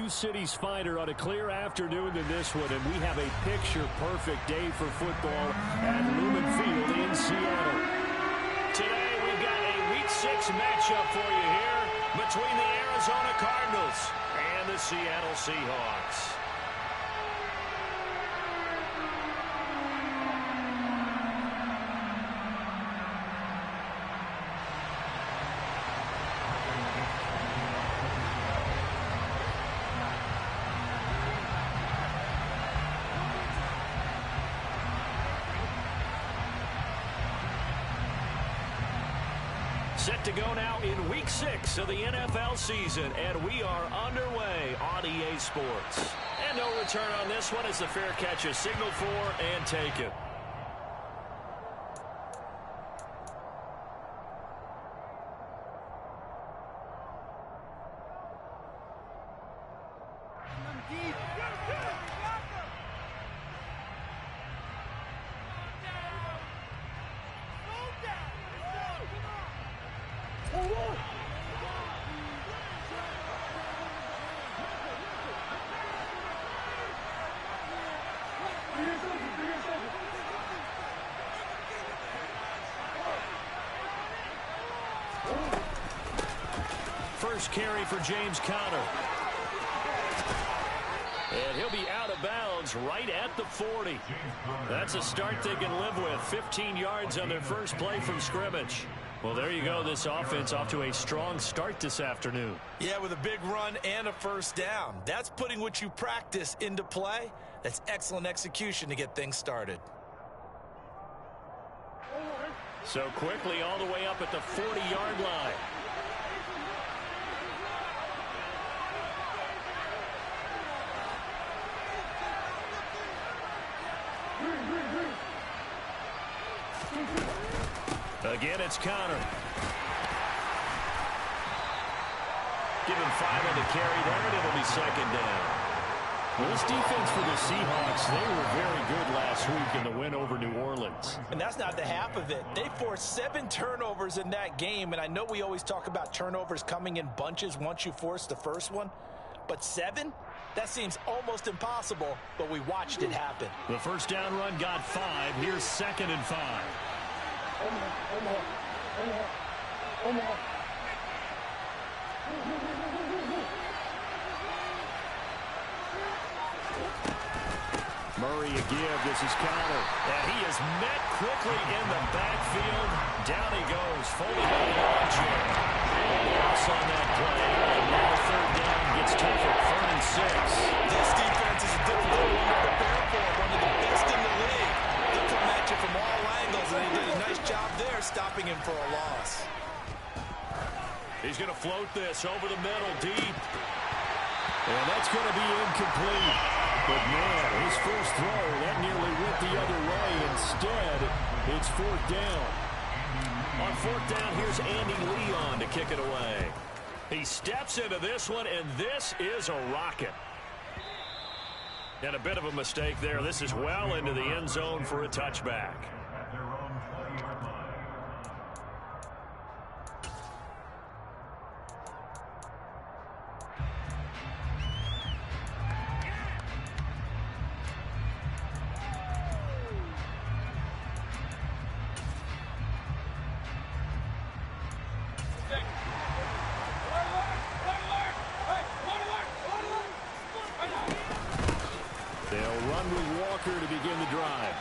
Sioux City's finer on a clear afternoon than this one, and we have a picture-perfect day for football at Lumen Field in Seattle. Today, we've got a Week 6 matchup for you here between the Arizona Cardinals and the Seattle Seahawks. Set to go now in Week 6 of the NFL season, and we are underway on EA Sports. And no return on this one as the fair catch is signaled for and taken. First carry for James Conner. And he'll be out of bounds right at the 40. That's a start they can live with. 15 yards on their first play from scrimmage. Well, there you go. This offense off to a strong start this afternoon. Yeah, with a big run and a first down. That's putting what you practice into play. That's excellent execution to get things started. So quickly all the way up at the 40-yard line. Again, it's Conner. Give him 5 on the carry there, and it'll be second down. Well, this defense for the Seahawks, they were very good last week in the win over New Orleans. And that's not the half of it. They forced 7 turnovers in that game, and I know we always talk about turnovers coming in bunches once you force the first one, but 7? That seems almost impossible, but we watched it happen. The first down run got 5. Here's 2nd and 5. Murray a give. This is Conner. And he is met quickly in the backfield. Down he goes. Folding on the lawn chair. Loss on that play. And now third down gets tougher. 3rd and 6. This defense is a difficult one to prepare for. One of the best in the league. They'll come at you from all angles, and he did a nice job there stopping him for a loss. He's going to float this over the middle deep. And that's going to be incomplete. But, man, his first throw, that nearly went the other way. Instead, it's 4th down. On 4th down, here's Andy Leon to kick it away. He steps into this one, and this is a rocket. And a bit of a mistake there. This is well into the end zone for a touchback. To begin the drive.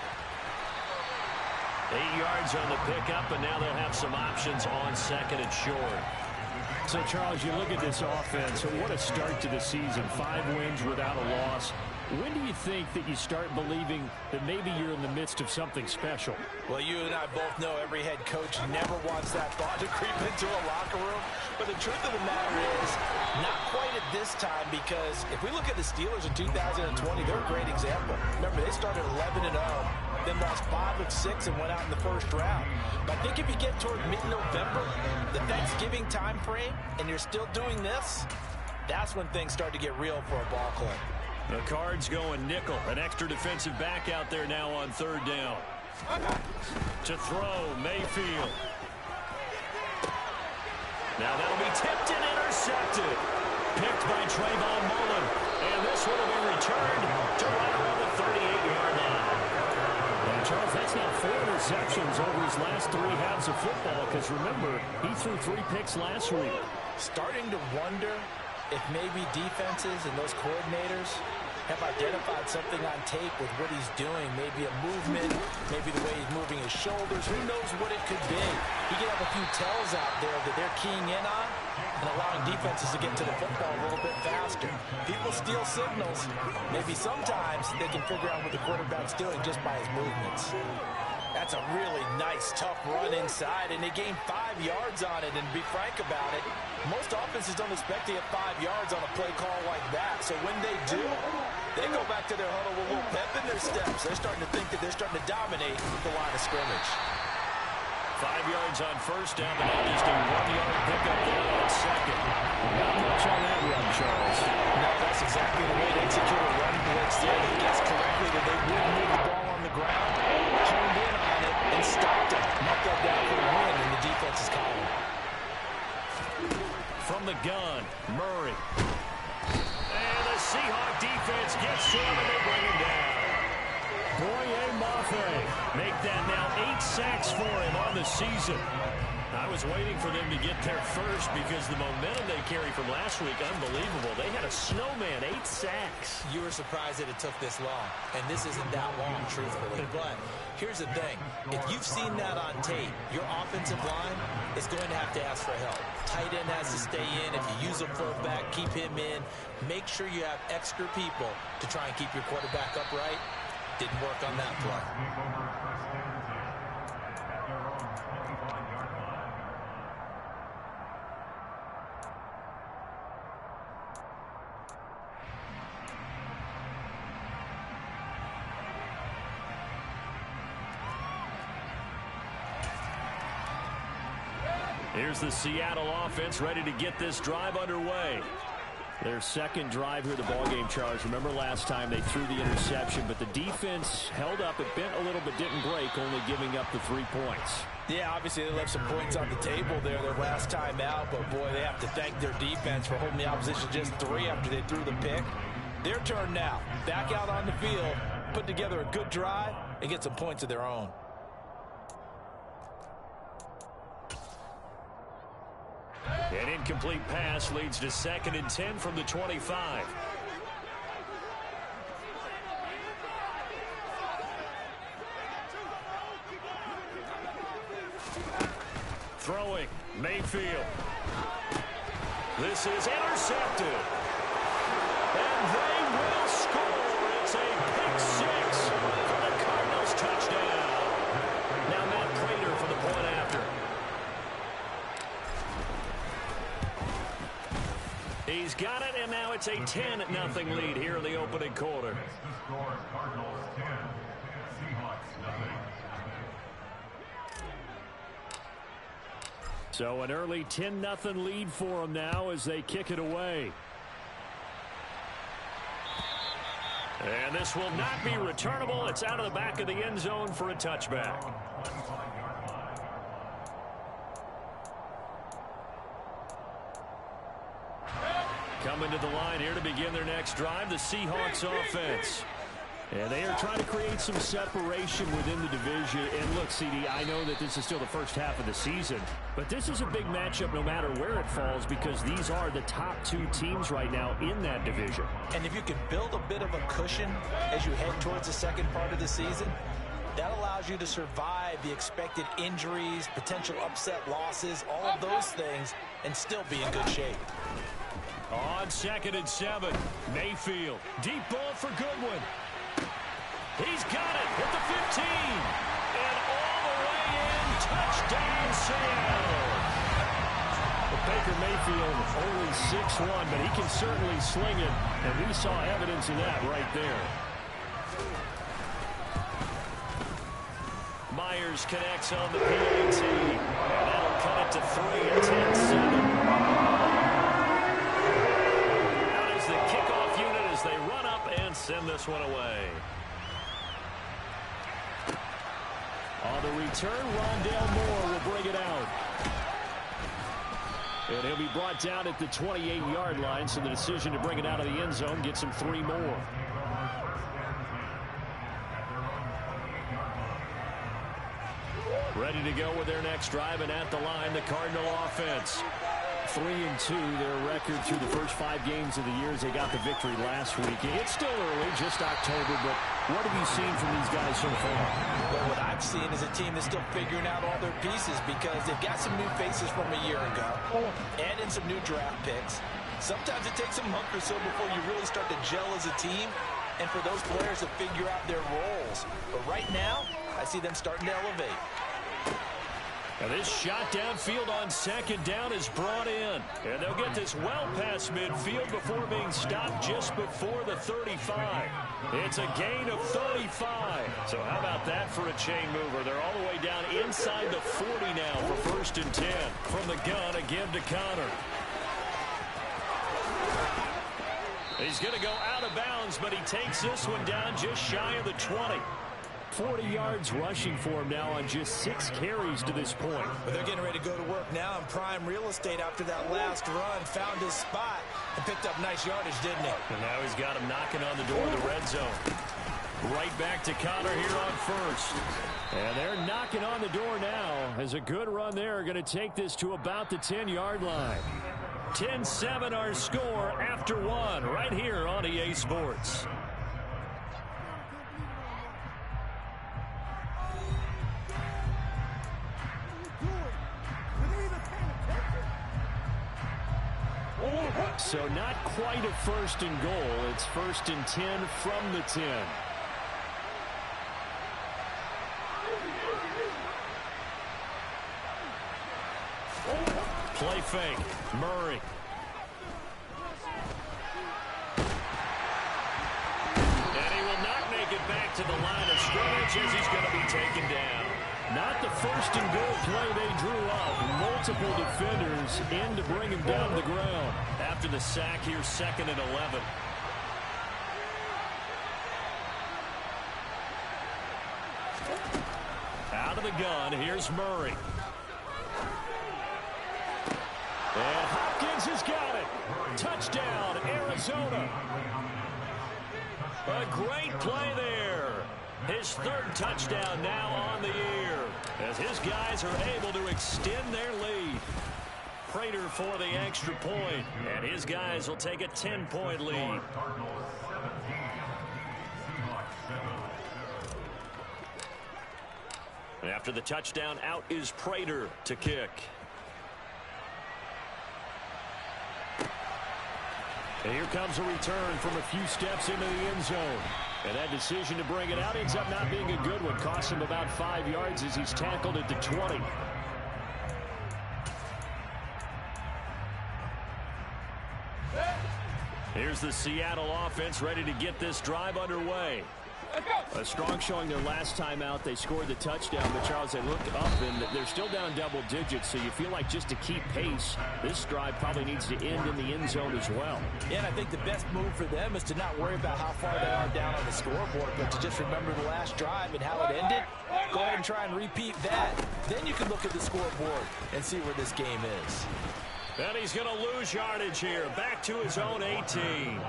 8 yards on the pickup, and now they'll have some options on 2nd and short. So, Charles, you look at this offense, what a start to the season. 5 wins without a loss. When do you think that you start believing that maybe you're in the midst of something special? Well, you and I both know every head coach never wants that thought to creep into a locker room. But the truth of the matter is, not quite at this time, because if we look at the Steelers in 2020, they're a great example. Remember, they started 11-0, then lost 5 of 6 and went out in the first round. But I think if you get toward mid-November, the Thanksgiving time frame, and you're still doing this, that's when things start to get real for a ball club. The Cards going nickel. An extra defensive back out there now on 3rd down. To throw, Mayfield. Now that'll be tipped and intercepted. Picked by Trayvon Mullen. receptions over his last 3 halves of football, because remember, he threw 3 picks last week. Starting to wonder if maybe defenses and those coordinators have identified something on tape with what he's doing. Maybe a movement, maybe the way he's moving his shoulders. Who knows what it could be? He could have a few tells out there that they're keying in on and allowing defenses to get to the football a little bit faster. People steal signals. Maybe sometimes they can figure out what the quarterback's doing just by his movements. That's a really nice, tough run inside, and they gained 5 yards on it. And to be frank about it, most offenses don't expect to get 5 yards on a play call like that. So when they do, they go back to their huddle with a little pep in their steps. They're starting to think that they're starting to dominate the line of scrimmage. 5 yards on first down, but not just a 1-yard pickup there on second. Not much on that run, Charles. No, that's exactly the way to execute a run blitz there. They guessed correctly that they wouldn't move the ball on the ground, honed in on it, and stopped it. Knocked that down for a win in the defense's column. From the gun, Murray. And the Seahawk defense gets to him, and they bring him down. Boye Mafe make that now 8 sacks for him on the season. I was waiting for them to get there first because the momentum they carry from last week, unbelievable. They had a snowman, 8 sacks. You were surprised that it took this long, and this isn't that long, truthfully. But here's the thing. If you've seen that on tape, your offensive line is going to have to ask for help. Tight end has to stay in. If you use a fullback, keep him in. Make sure you have extra people to try and keep your quarterback upright. Didn't work on that play. Here's the Seattle offense ready to get this drive underway. Their second drive here of the ballgame, Charles. Remember last time they threw the interception, but the defense held up. It bent a little but didn't break, only giving up the 3 points. Yeah, obviously they left some points on the table there their last time out, but boy, they have to thank their defense for holding the opposition just 3 after they threw the pick. Their turn now. Back out on the field, put together a good drive, and get some points of their own. An incomplete pass leads to 2nd and 10 from the 25. Throwing, Mayfield. This is intercepted. And they will score. It's a pick 6 for the Cardinals touchdown. Now Matt Prater for the point after. He's got it, and now it's a 10-0 lead here in the opening quarter. So an early 10-0 lead for them now as they kick it away. And this will not be returnable. It's out of the back of the end zone for a touchback. Coming to the line here to begin their next drive, the Seahawks offense. And they are trying to create some separation within the division. And look, CD, I know that this is still the first half of the season, but this is a big matchup no matter where it falls because these are the top 2 teams right now in that division. And if you can build a bit of a cushion as you head towards the second part of the season, that allows you to survive the expected injuries, potential upset losses, all of those things, and still be in good shape. On 2nd and 7, Mayfield. Deep ball for Goodwin. He's got it at the 15. And all the way in. Touchdown, Seattle. Baker Mayfield only 6'1", but he can certainly sling it. And we saw evidence of that right there. Myers connects on the PAT. And that'll cut it to 3 and 10-7. The kickoff unit as they run up and send this one away. On the return, Rondale Moore will bring it out. And he'll be brought down at the 28-yard line, so the decision to bring it out of the end zone gets him 3 more. Ready to go with their next drive, and at the line, the Cardinal offense. 3-2, their record through the first 5 games of the year as they got the victory last week. It's still early, just October, but what have you seen from these guys so far? Well, what I've seen is a team that's still figuring out all their pieces because they've got some new faces from a year ago and in some new draft picks. Sometimes it takes a month or so before you really start to gel as a team and for those players to figure out their roles. But right now, I see them starting to elevate. Now this shot downfield on second down is brought in. And they'll get this well past midfield before being stopped just before the 35. It's a gain of 35. So how about that for a chain mover? They're all the way down inside the 40 now for 1st and 10. From the gun, a give to Connor. He's going to go out of bounds, but he takes this one down just shy of the 20. 40 yards rushing for him now on just 6 carries to this point. But they're getting ready to go to work now in prime real estate after that last run. Found his spot and picked up nice yardage, didn't he? And now he's got him knocking on the door of the red zone. Right back to Connor here on 1st. And they're knocking on the door now as a good run there. Going to take this to about the 10-yard line. 10-7 our score after 1 right here on EA Sports. So not quite a 1st and goal. It's 1st and 10 from the 10. Play fake. Murray. And he will not make it back to the line of scrimmage as he's going to be taken down. Not the 1st and goal play they drew up. Multiple defenders in to bring him down to the ground. After the sack here, 2nd and 11. Out of the gun, here's Murray. And Hopkins has got it. Touchdown, Arizona. A great play there. His 3rd touchdown now on the year as his guys are able to extend their lead. Prater for the extra point, and his guys will take a 10-point lead. And after the touchdown, out is Prater to kick. And here comes a return from a few steps into the end zone. And that decision to bring it out ends up not being a good one. Costs him about 5 yards as he's tackled at the 20. Here's the Seattle offense ready to get this drive underway. A strong showing their last time out. They scored the touchdown, but Charles, they look up and they're still down double digits, so you feel like just to keep pace, this drive probably needs to end in the end zone as well. Yeah, and I think the best move for them is to not worry about how far they are down on the scoreboard, but to just remember the last drive and how it ended. Go ahead and try and repeat that. Then you can look at the scoreboard and see where this game is. And he's going to lose yardage here. Back to his own 18.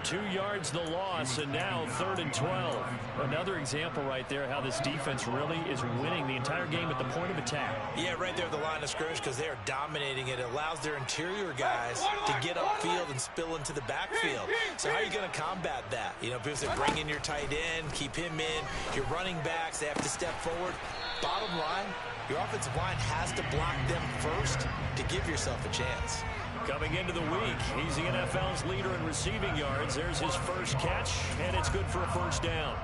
2 yards the loss, and now 3rd and 12. Another example right there how this defense really is winning the entire game at the point of attack. Yeah, right there at the line of scrimmage because they are dominating it. It allows their interior guys to get upfield and spill into the backfield. So how are you going to combat that? You know, because they bring in your tight end, keep him in. Your running backs, they have to step forward. Bottom line, your offensive line has to block them first to give yourself a chance. Coming into the week, he's the NFL's leader in receiving yards. There's his first catch, and it's good for a 1st down.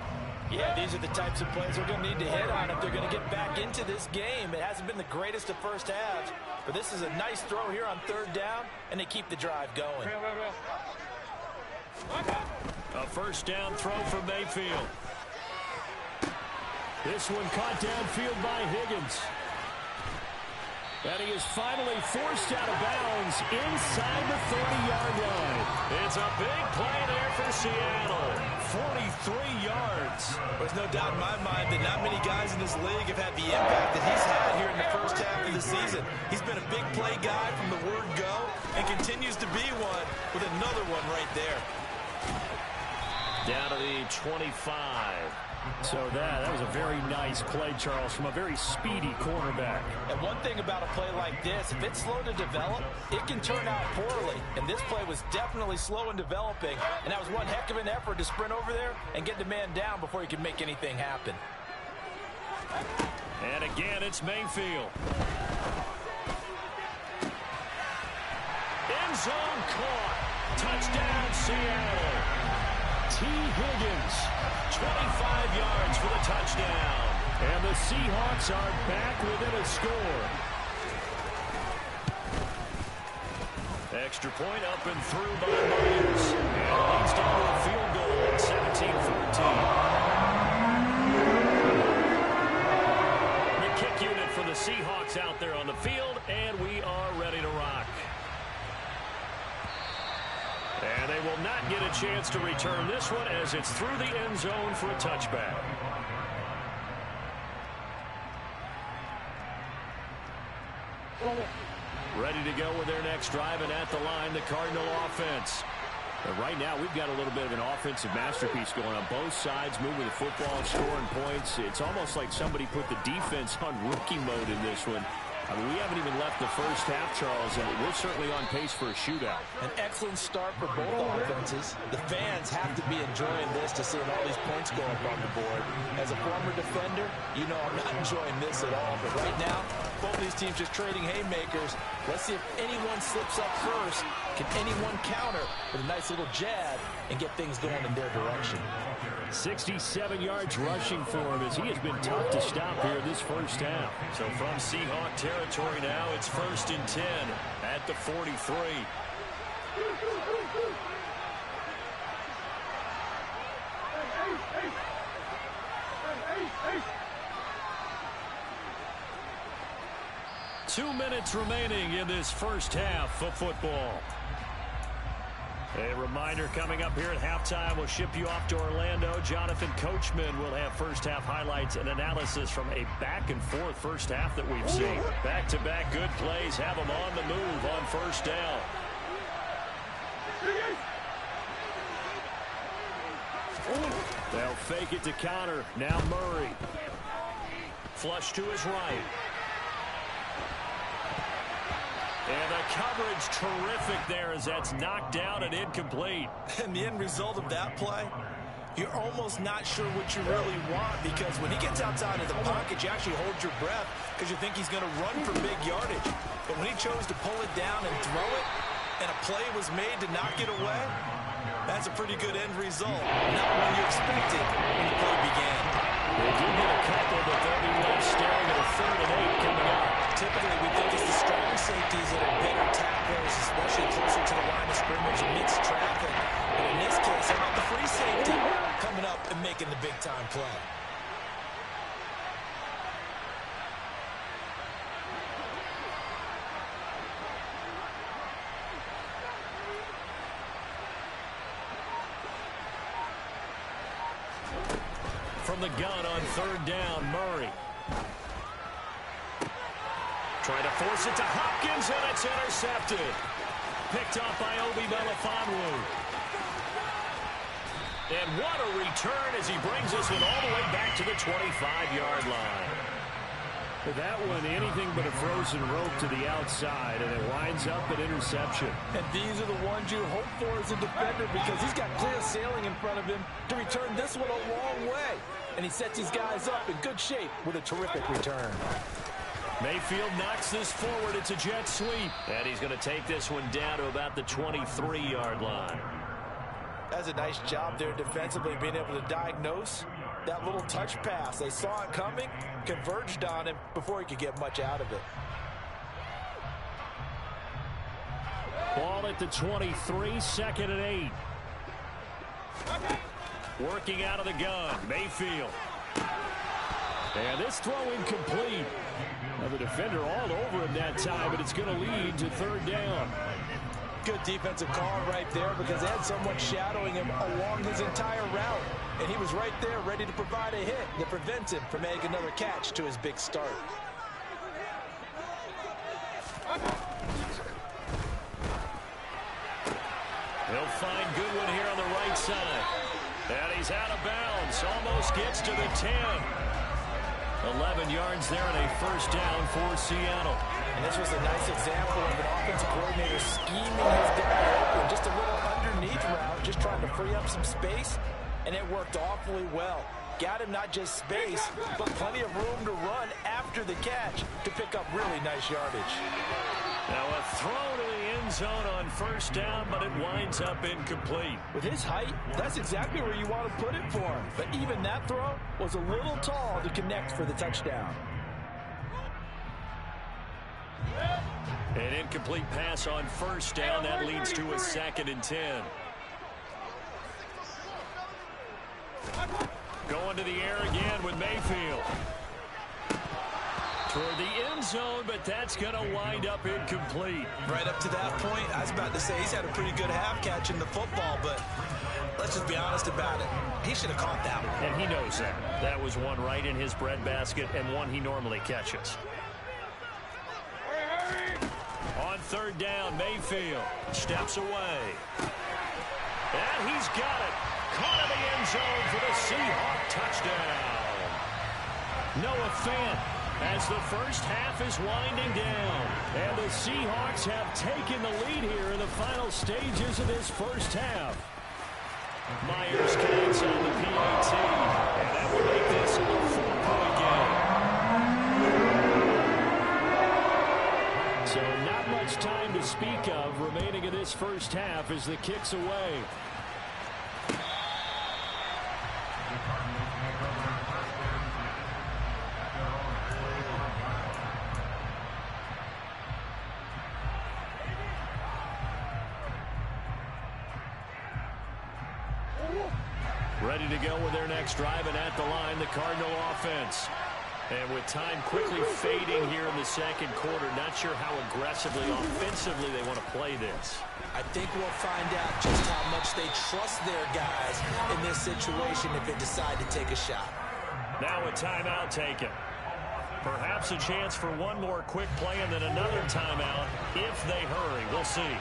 Yeah, these are the types of plays they're going to need to hit on if they're going to get back into this game. It hasn't been the greatest of first halves, but this is a nice throw here on 3rd down, and they keep the drive going. A 1st down throw for Mayfield. This one caught downfield by Higgins. And he is finally forced out of bounds inside the 30-yard line. It's a big play there for Seattle. 43 yards. There's no doubt in my mind that not many guys in this league have had the impact that he's had here in the first half of the season. He's been a big play guy from the word go and continues to be one with another one right there. Down to the 25. So that was a very nice play, Charles, from a very speedy cornerback. And one thing about a play like this, if it's slow to develop, it can turn out poorly. And this play was definitely slow in developing. And that was one heck of an effort to sprint over there and get the man down before he could make anything happen. And again, it's Mayfield. End zone caught. Touchdown, Seattle. T. Higgins, 25 yards for the touchdown. And the Seahawks are back within a score. Extra point up and through by Myers. And it leads down to a field goal at 17-14. The kick unit for the Seahawks out there on the field, and we are ready to rock. And they will not get a chance to return this one as it's through the end zone for a touchback. Ready to go with their next drive, and at the line, the Cardinal offense. And right now, we've got a little bit of an offensive masterpiece going on both sides, moving the football, scoring points. It's almost like somebody put the defense on rookie mode in this one. I mean, we haven't even left the first half, Charles, and we're certainly on pace for a shootout. An excellent start for both offenses. The fans have to be enjoying this to seeing all these points go up on the board. As a former defender, you know I'm not enjoying this at all. But right now, both these teams just trading haymakers. Let's see if anyone slips up first. Can anyone counter with a nice little jab and get things going in their direction? 67 yards rushing for him as he has been tough to stop here this first half. So from Seahawk territory now, it's 1st and 10 at the 43. Two minutes remaining in this first half of football. A reminder coming up here at halftime, we'll ship you off to Orlando. Jonathan Coachman will have first half highlights and analysis from a back-and-forth first half that we've seen. Back-to-back good plays have them on the move on first down. They'll fake it to counter. Now Murray. Flush to his right. And the coverage terrific there as that's knocked down and incomplete. And the end result of that play, you're almost not sure what you really want, because when he gets outside of the pocket, you actually hold your breath because you think he's going to run for big yardage. But when he chose to pull it down and throw it, and a play was made to knock it away, that's a pretty good end result. Not what you expected when the play began. They do get a couple, but they'll be left staring at a 3rd and 8 coming up. Typically, we think it's the strong safeties that are better tacklers, especially closer to the line of scrimmage amidst traffic. But in this case, how about the free safety coming up and making the big-time play? From the gun on 3rd down, Murray. Trying to force it to Hopkins, and it's intercepted. Picked off by Obi Melifonwu. And what a return as he brings this one all the way back to the 25-yard line. That one, anything but a frozen rope to the outside, and it winds up an interception. And these are the ones you hope for as a defender, because he's got clear sailing in front of him to return this one a long way. And he sets these guys up in good shape with a terrific return. Mayfield knocks this forward. It's a jet sweep. And he's going to take this one down to about the 23-yard line. That's a nice job there defensively, being able to diagnose that little touch pass. They saw it coming, converged on him before he could get much out of it. Ball at the 23, 2nd and 8. Working out of the gun, Mayfield. And this throw incomplete. Now the defender all over him that time, but it's going to lead to 3rd down. Good defensive call right there, because they had someone shadowing him along his entire route. And he was right there ready to provide a hit that prevents him from making another catch to his big start. He'll find Goodwin here on the right side. And he's out of bounds. Almost gets to the 10. 11 yards there and a first down for Seattle. And this was a nice example of an offensive coordinator scheming his guy open. Just a little underneath route, just trying to free up some space, and it worked awfully well. Got him not just space, but plenty of room to run after the catch to pick up really nice yardage. Now a throw to the end zone on first down, but it winds up incomplete. With his height, that's exactly where you want to put it for him. But even that throw was a little tall to connect for the touchdown. An incomplete pass on first down. That leads to a 2nd and 10. Going to the air again with Mayfield. Toward the end zone, but that's going to wind up incomplete. Right up to that point, I was about to say he's had a pretty good half catching the football, but let's just be honest about it. He should have caught that one. And he knows that. That was one right in his breadbasket and one he normally catches. On third down, Mayfield steps away. And he's got it. Caught in the end zone for the Seahawk touchdown. Noah Fant as the first half is winding down. And the Seahawks have taken the lead here in the final stages of this first half. Myers counts on the PAT. And that will make this a 4-point game. So not much time to speak of remaining in this first half as the kick's away. Ready to go with their next drive, and at the line, the Cardinal offense. And with time quickly fading here in the second quarter, not sure how aggressively, offensively they want to play this. I think we'll find out just how much they trust their guys in this situation if they decide to take a shot. Now a timeout taken. Perhaps a chance for one more quick play and then another timeout if they hurry. We'll see.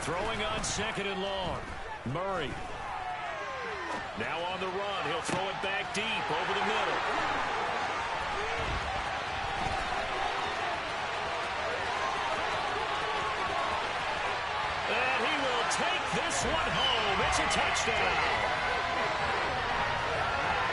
Throwing on 2nd and long. Murray. Now on the run. He'll throw it back deep over the middle. And he will take this one home. It's a touchdown.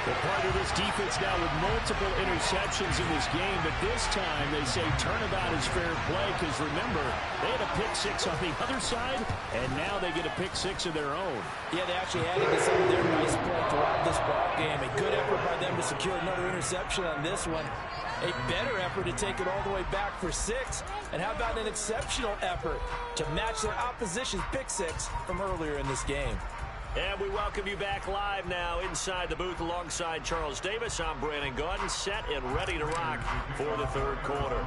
The part of this defense now with multiple interceptions in this game, but this time they say turnabout is fair play because remember, they had a pick 6 on the other side, and now they get a pick 6 of their own. Yeah, they actually added to some of their nice play throughout this ball game. A good effort by them to secure another interception on this one. A better effort to take it all the way back for 6. And how about an exceptional effort to match their opposition's pick 6 from earlier in this game. And we welcome you back live now inside the booth alongside Charles Davis. I'm Brandon Gaudin, set and ready to rock for the third quarter.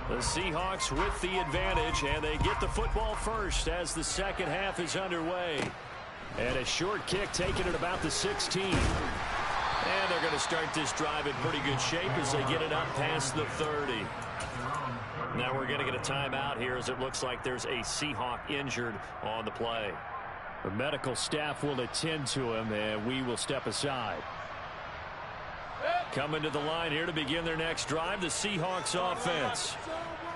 The Seahawks with the advantage, and they get the football first as the second half is underway. And a short kick taken at about the 16. And they're going to start this drive in pretty good shape as they get it up past the 30. Now we're going to get a timeout here as it looks like there's a Seahawk injured on the play. The medical staff will attend to him, and we will step aside. Coming to the line here to begin their next drive, the Seahawks offense.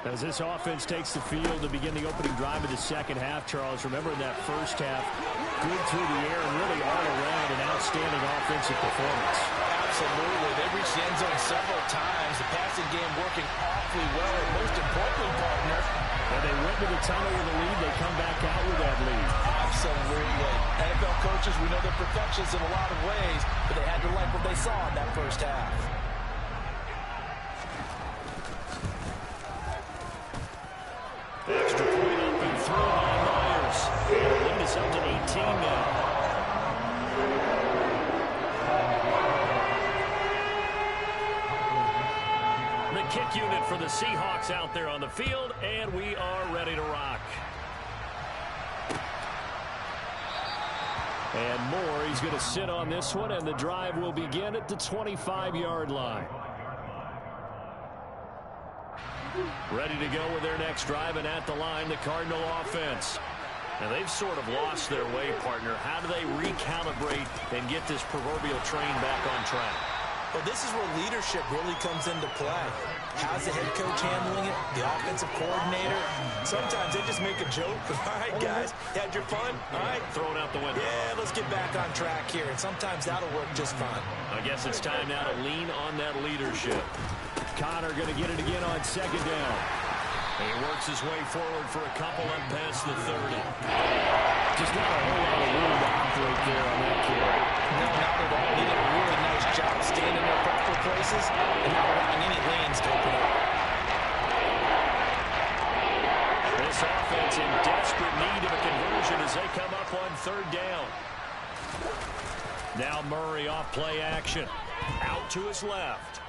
As this offense takes the field to begin the opening drive of the second half, Charles, remember in that first half, good through the air and really all around an outstanding offensive performance. Absolutely. They reached the end zone several times. The passing game working awfully well. And most importantly, partner, when they went to the tunnel with a lead, they come back out with that lead. Absolutely. NFL coaches, we know they're perfectionists in a lot of ways, but they had to like what they saw in that first half. Extra point up and through by Myers. And the lead is up to 18 now. The kick unit for the Seahawks out there on the field, and we are ready to rock. And Moore, he's going to sit on this one, and the drive will begin at the 25-yard line. Ready to go with their next drive, and at the line, the Cardinal offense. And they've sort of lost their way, partner. How do they recalibrate and get this proverbial train back on track? Well, this is where leadership really comes into play. How's the head coach handling it? The offensive coordinator? Sometimes they just make a joke. All right, guys, you had your fun? All right. Throw it out the window. Yeah, let's get back on track here. And sometimes that'll work just fine. I guess it's time now to lean on that leadership. Connor going to get it again on second down. And he works his way forward for a couple up past the 30. Just not a whole lot of room to operate there on that carry. No, not at all. He did a really nice job staying in their proper places and not allowing any lanes to open up. This offense in desperate need of a conversion as they come up on third down. Now Murray off play action. Out to his left.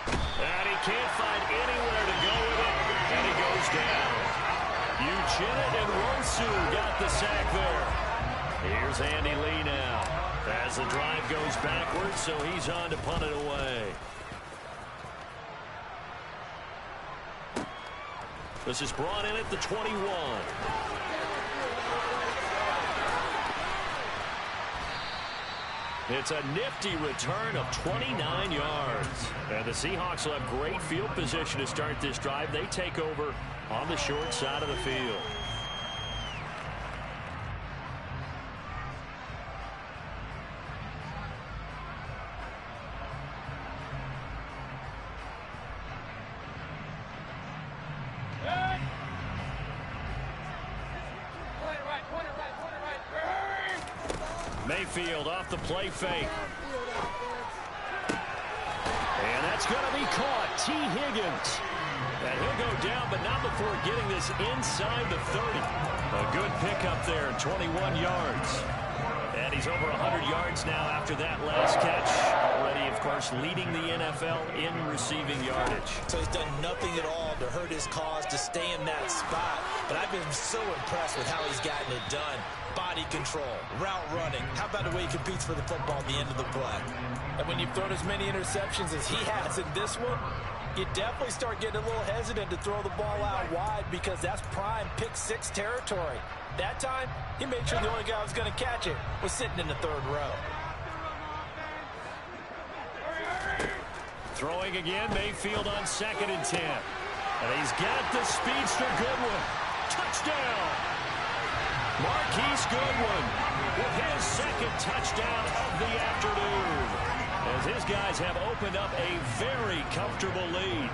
And he can't find anywhere to go with it. And he goes down. Uchenna and Rosu got the sack there. Here's Andy Lee now. As the drive goes backwards, so he's on to punt it away. This is brought in at the 21. It's a nifty return of 29 yards. And the Seahawks will have great field position to start this drive. They take over on the short side of the field. Mayfield off the play fake. And that's going to be caught. T. Higgins. And he'll go down, but not before getting this inside the 30. A good pickup there, 21 yards. And he's over 100 yards now after that last catch. Already, of course, leading the NFL in receiving yardage. So he's done nothing at all to hurt his cause, to stay in that spot. But I've been so impressed with how he's gotten it done. Body control, route running. How about the way he competes for the football at the end of the play? And when you've thrown as many interceptions as he has in this one, you definitely start getting a little hesitant to throw the ball out wide because that's prime pick six territory. That time, he made sure the only guy who was going to catch it was sitting in the third row. Throwing again, Mayfield on 2nd and 10. And he's got the speedster Goodwin. Touchdown! Marquise Goodwin with his second touchdown of the afternoon. As his guys have opened up a very comfortable lead.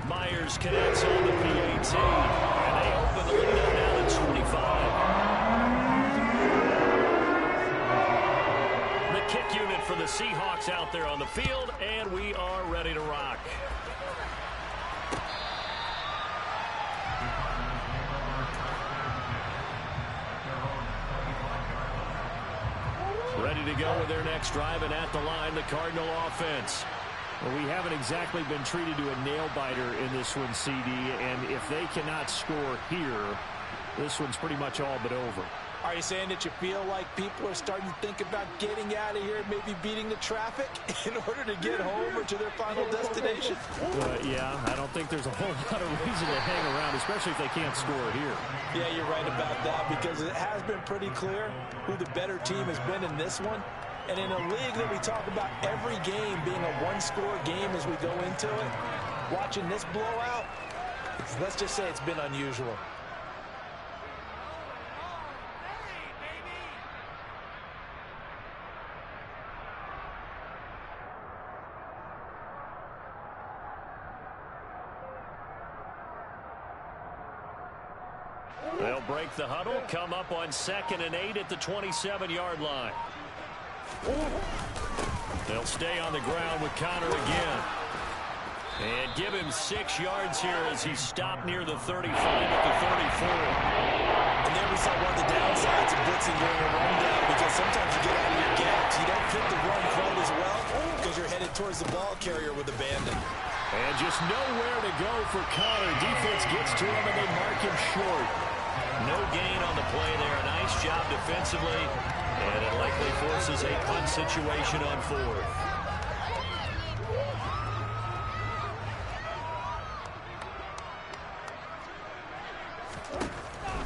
Myers connects on the PAT. And they open the lead up now to 25. The kick unit for the Seahawks out there on the field, and we are ready to rock. Ready to go with their next drive, and at the line, the Cardinal offense. Well, we haven't exactly been treated to a nail-biter in this one, CD, and if they cannot score here, this one's pretty much all but over. Are you saying that you feel like people are starting to think about getting out of here, maybe beating the traffic in order to get home or to their final destination? Yeah, I don't think there's a whole lot of reason to hang around, especially if they can't score here. Yeah, you're right about that because it has been pretty clear who the better team has been in this one. And in a league that we talk about every game being a one-score game as we go into it, watching this blowout, let's just say it's been unusual. They'll break the huddle, come up on 2nd and 8 at the 27-yard line. They'll stay on the ground with Connor again. And give him 6 yards here as he's stopped near the 35 at the 34. And there we saw one of the downsides of blitzing during a rundown because sometimes you get out of your gaps. You don't fit the run quite as well because you're headed towards the ball carrier with abandon. And just nowhere to go for Connor. Defense gets to him and they mark him short. No gain on the play there. Nice job defensively. And it likely forces a punt situation on 4th.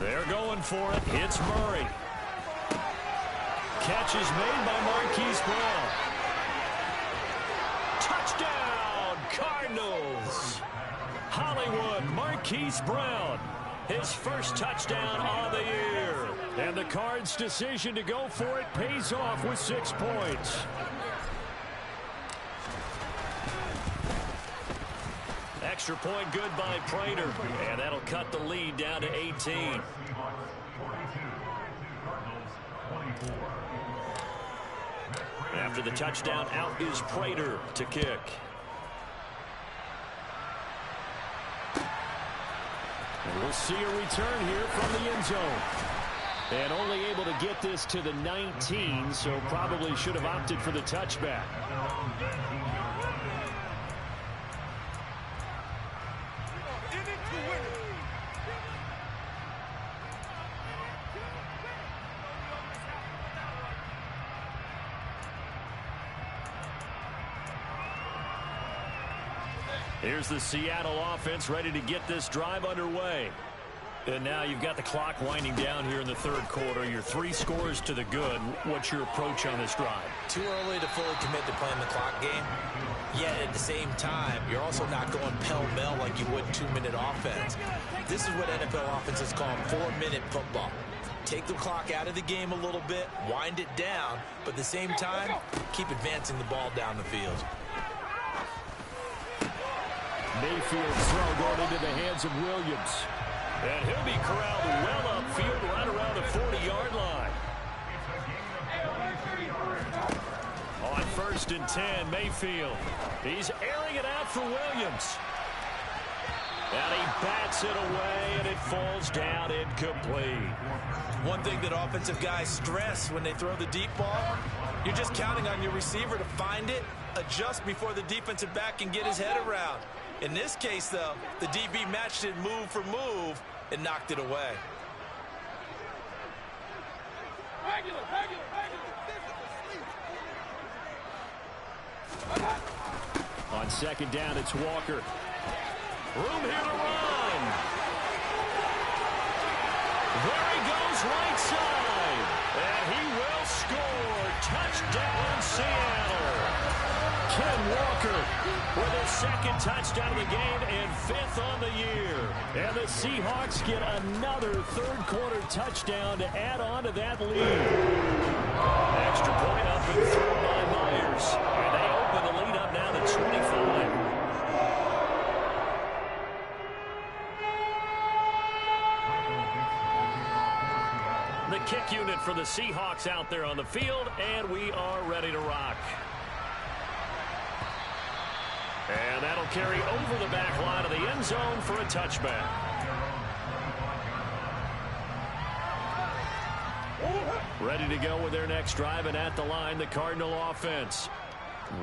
They're going for it. It's Murray. Catch is made by Marquise Brown. Touchdown, Cardinals. Hollywood, Marquise Brown. His first touchdown on the year. And the Cards' decision to go for it pays off with 6 points. Extra point good by Prater. And that'll cut the lead down to 18. After the touchdown, out is Prater to kick. And we'll see a return here from the end zone. And only able to get this to the 19, so probably should have opted for the touchback. Here's the Seattle offense ready to get this drive underway. And now you've got the clock winding down here in the third quarter. Your 3 scores to the good. What's your approach on this drive? Too early to fully commit to playing the clock game. Yet at the same time, you're also not going pell-mell like you would 2-minute offense. This is what NFL offenses call 4-minute football. Take the clock out of the game a little bit, wind it down, but at the same time, keep advancing the ball down the field. Mayfield's throw going into the hands of Williams. And he'll be corralled well upfield right around the 40-yard line. On 1st and 10, Mayfield. He's airing it out for Williams. And he bats it away, and it falls down incomplete. One thing that offensive guys stress when they throw the deep ball, you're just counting on your receiver to find it, adjust before the defensive back can get his head around. In this case, though, the DB matched it move for move and knocked it away. On 2nd down, it's Walker. Room here to run. There he goes right side. And he will score. Touchdown, Seattle. Ken Walker with his 2nd touchdown of the game and 5th on the year. And the Seahawks get another third-quarter touchdown to add on to that lead. Extra point up and through by Myers. And they open the lead up now to 25. The kick unit for the Seahawks out there on the field, and we are ready to rock. And that'll carry over the back line of the end zone for a touchback. Ready to go with their next drive, and at the line, the Cardinal offense.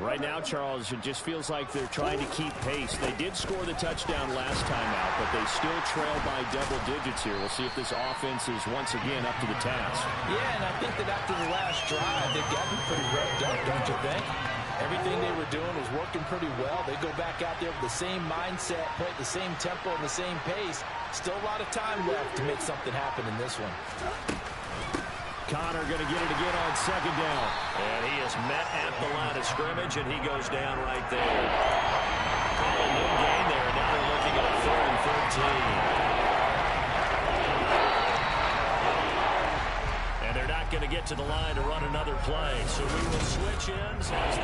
Right now, Charles, it just feels like they're trying to keep pace. They did score the touchdown last time out, but they still trail by double digits here. We'll see if this offense is once again up to the task. Yeah, and I think that after the last drive, they've gotten pretty revved up, don't you think? Everything they were doing was working pretty well. They go back out there with the same mindset, play at the same tempo and the same pace. Still a lot of time left to make something happen in this one. Connor going to get it again on 2nd down. And he is met at the line of scrimmage, and he goes down right there. Calling no gain there, and now they're looking at a 3rd and 13. And they're not going to get to the line to run another play, so we will switch ends as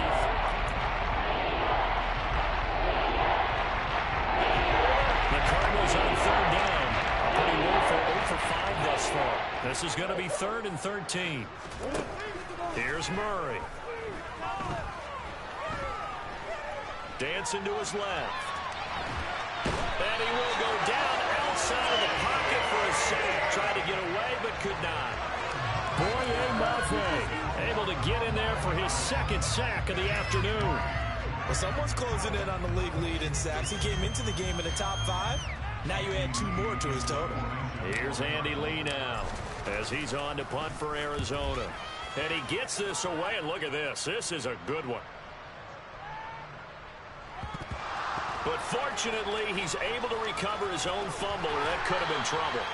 the Cardinals on 3rd down. Pretty woeful 0 for 5 thus far. This is going to be 3rd and 13. Here's Murray. Dancing to his left. And he will go down outside of the pocket for a sack. Tried to get away, but could not. Boye Mafe able to get in there for his 2nd sack of the afternoon. Well, someone's closing in on the league lead in sacks. He came into the game in the top 5. Now you add 2 more to his total. Here's Andy Lee now as he's on to punt for Arizona. And he gets this away, and look at this. This is a good one. But fortunately, he's able to recover his own fumble, or that could have been trouble.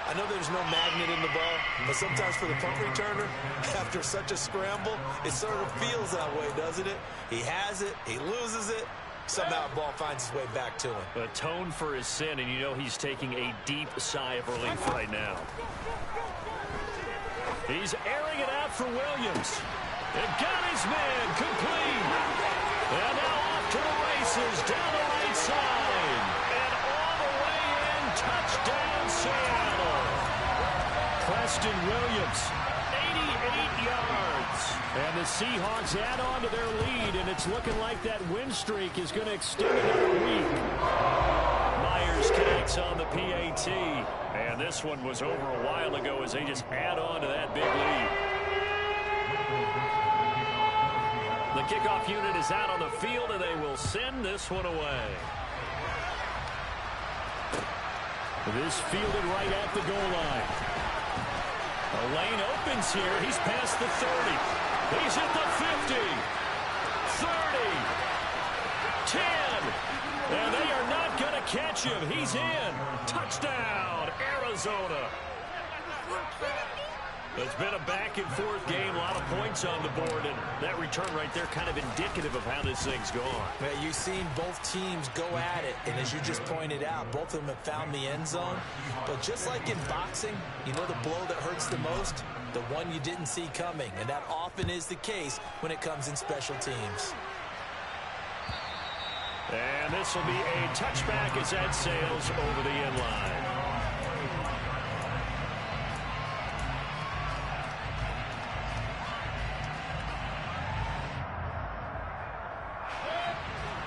I know there's no magnet in the ball, but sometimes for the punt returner, after such a scramble, it sort of feels that way, doesn't it? He has it, he loses it, somehow the ball finds its way back to him. Atone for his sin, and you know he's taking a deep sigh of relief right now. He's airing it out for Williams. And got his man complete. And now off to the races down the right side. And all the way in, touchdown Seattle. Preston Williams, 88 yards. And the Seahawks add on to their lead, and it's looking like that win streak is going to extend another week. Myers connects on the PAT. And this one was over a while ago as they just add on to that big lead. The kickoff unit is out on the field, and they will send this one away. This fielded right at the goal line. A lane opens here. He's past the 30. He's at the 50. 30. 10. And they are not going to catch him. He's in. Touchdown, Arizona. It's been a back-and-forth game, a lot of points on the board, and that return right there kind of indicative of how this thing's gone. Man, you've seen both teams go at it, and as you just pointed out, both of them have found the end zone. But just like in boxing, you know the blow that hurts the most? The one you didn't see coming, and that often is the case when it comes in special teams. And this will be a touchback as that sails over the end line.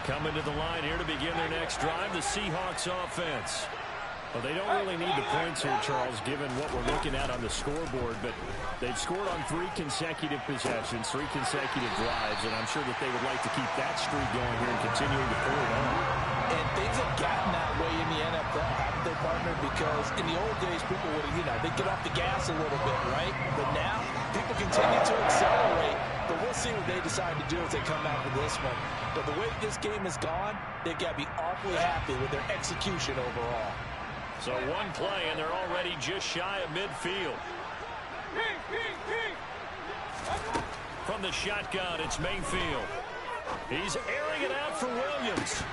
Coming to the line here to begin their next drive, the Seahawks offense. Well, they don't really need the points here, Charles, given what we're looking at on the scoreboard, but they've scored on 3 consecutive possessions, 3 consecutive drives, and I'm sure that they would like to keep that streak going here and continuing to pour it on. And things have gotten that way in the NFL, haven't they, partner? Because in the old days, people would, they'd get off the gas a little bit, right? But now, people continue to accelerate. But we'll see what they decide to do as they come out with this one. But the way this game has gone, they've got to be awfully happy with their execution overall. So one play, and they're already just shy of midfield. From the shotgun, it's Mayfield. He's airing it out for Williams.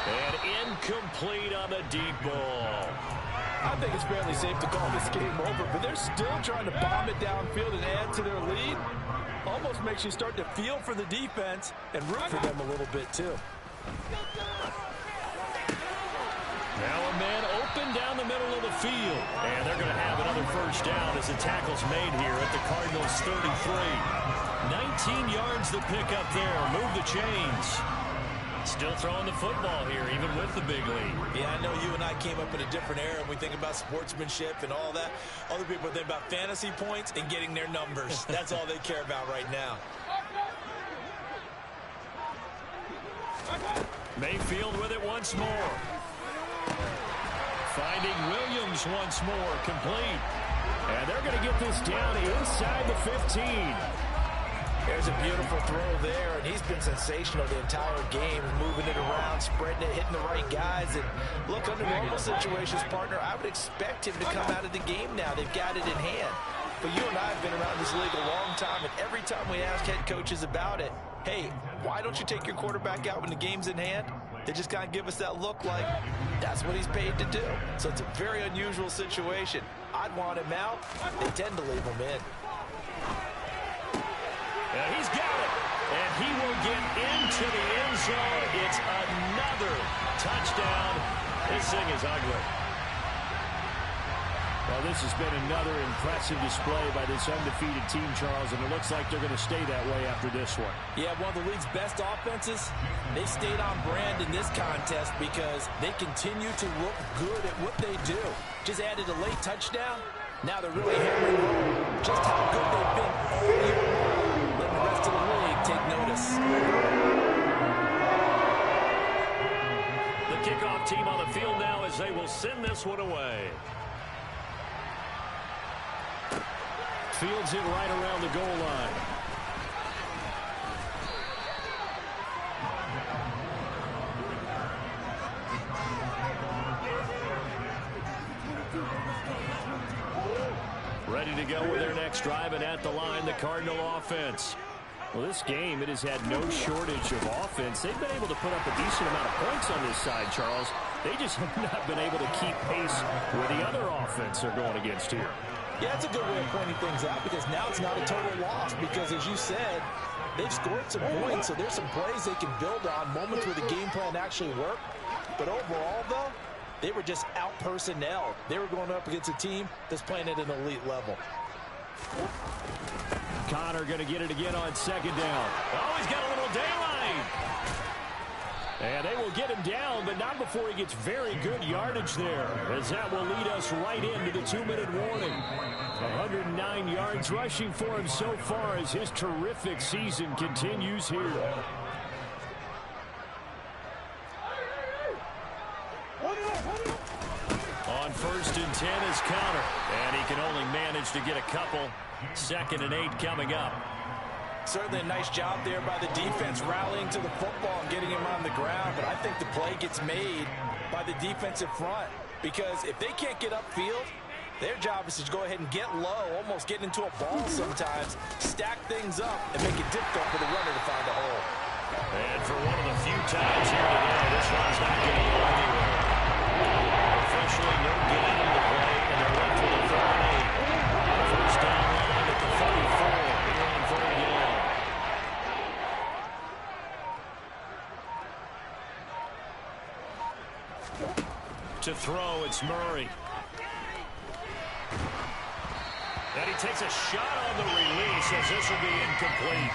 And incomplete on the deep ball. I think it's fairly safe to call this game over, but they're still trying to bomb it downfield and add to their lead. Almost makes you start to feel for the defense and root for them a little bit, too. Now a man open down the middle of the field. And they're going to have another first down as the tackle's made here at the Cardinals' 33. 19 yards to pick up there. Move the chains. Still throwing the football here, even with the big lead. Yeah, I know you and I came up in a different era, and we think about sportsmanship and all that. Other people think about fantasy points and getting their numbers. That's all they care about right now. Mayfield with it once more. Finding Williams once more, complete. And they're going to get this down inside the 15. There's a beautiful throw there, and he's been sensational the entire game, moving it around, spreading it, hitting the right guys. And look, under normal situations, partner, I would expect him to come out of the game now. They've got it in hand. But you and I have been around this league a long time, and every time we ask head coaches about it, hey, why don't you take your quarterback out when the game's in hand? They just kind of give us that look like that's what he's paid to do. So it's a very unusual situation. I'd want him out. They tend to leave him in. And he's got it. And he will get into the end zone. It's another touchdown. This thing is ugly. Well, this has been another impressive display by this undefeated team, Charles, and it looks like they're going to stay that way after this one. Yeah, one of the league's best offenses. They stayed on brand in this contest because they continue to look good at what they do. Just added a late touchdown. Now they're really hammering home just how good they've been all year long. Let the rest of the league take notice. The kickoff team on the field now as they will send this one away. Fields it right around the goal line. Ready to go with their next drive, and at the line, the Cardinal offense. Well, this game, it has had no shortage of offense. They've been able to put up a decent amount of points on this side, Charles. They just have not been able to keep pace where the other offense are going against here. Yeah, that's a good way of pointing things out, because now it's not a total loss, because as you said, they've scored some points, so there's some plays they can build on, moments where the game plan actually worked. But overall, though, they were just out-personnel. They were going up against a team that's playing at an elite level. Connor going to get it again on second down. Oh, he's got a little daylight. And they will get him down, but not before he gets very good yardage there, as that will lead us right into the 2-minute warning. 109 yards rushing for him so far as his terrific season continues here. On 1st and 10 is Connor, and he can only manage to get a couple. 2nd and 8 coming up. Certainly a nice job there by the defense rallying to the football and getting him on the ground, but I think the play gets made by the defensive front, because if they can't get upfield, their job is to go ahead and get low, almost get into a ball sometimes, stack things up, and make it difficult for the runner to find a hole. And for one of the few times here today, this one's not going to go anywhere. Officially no gain in the play, and they're left with a 3rd and 8. First down line at the 44. Here on 3rd down. To throw, it's Murray. And he takes a shot on the release as this will be incomplete.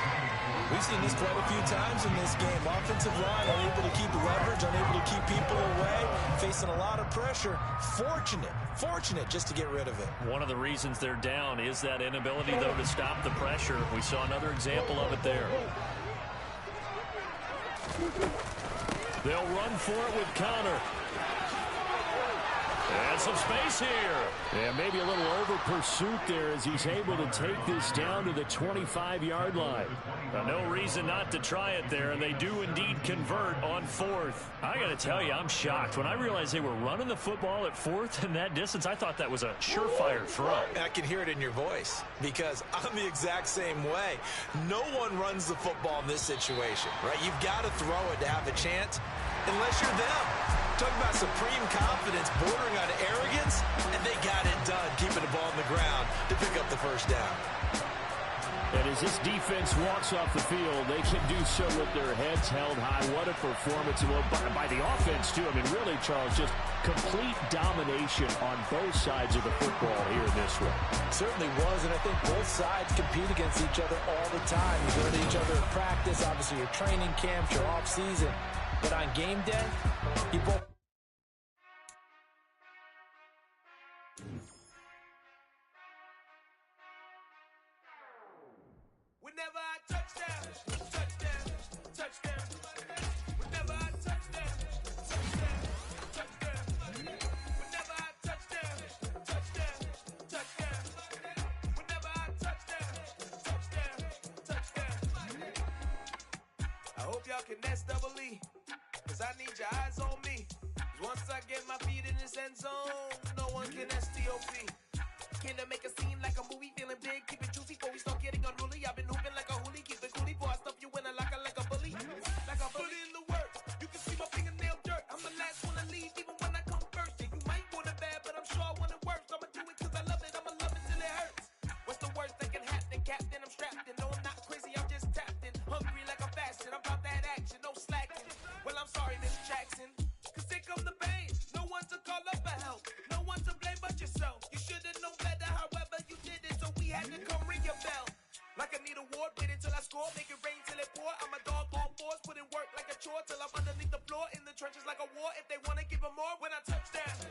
We've seen this quite a few times in this game. Offensive line unable to keep leverage, unable to keep people away, facing a lot of pressure. Fortunate just to get rid of it. One of the reasons they're down is that inability, though, to stop the pressure. We saw another example of it there. They'll run for it with Connor. And some space here. And maybe a little over pursuit there as he's able to take this down to the 25-yard line. No reason not to try it there, and they do indeed convert on 4th. I got to tell you, I'm shocked. When I realized they were running the football at 4th in that distance, I thought that was a surefire throw. I can hear it in your voice, because I'm the exact same way. No one runs the football in this situation, right? You've got to throw it to have a chance, unless you're them. Talking about supreme confidence bordering on arrogance, and they got it done, keeping the ball on the ground to pick up the first down. And as this defense walks off the field, they can do so with their heads held high. What a performance by the offense, too. I mean, really, Charles, just complete domination on both sides of the football here in this one. Certainly was, and I think both sides compete against each other all the time. You go to each other in practice, obviously your training camps, your off-season. But on game day, you both... Whenever I touchdown, touchdown. Whenever I touchdown, touchdown. Whenever I touchdown, touchdown. Whenever I touchdown. I hope y'all can nest double E, 'cause I need your eyes on me. 'Cause once I get my feet in this end zone, no one can STOP. Can I make a scene like a movie, feeling big, keep it juicy before we start getting unruly. I've been hooping like a hoolie, keep it coolie before I stuff you in a locker like a bully. Like I put in the work, you can see my fingernail dirt. I'm the last one to leave, even when I come first. Yeah, you might want it bad, but I'm sure I want it worse. I'ma do it 'cause I love it, I'ma love it till it hurts. What's the worst that can happen, Captain? I'm strapped in, no I'm not crazy, I'm just tapped in. Hungry like I'm fasting, I'm about that action, no slacking. Well, I'm sorry, Miss Jackson, 'cause here come the pain. No one to call up for help, no one to blame but yourself. You should've known better, however you did it, so we had to come ring your bell. Like I need a ward, wait until I score, make it rain till it pour. I'm a dog on fours, put in work like a chore till I'm underneath the floor, in the trenches like a war. If they wanna give them more, when I touch down,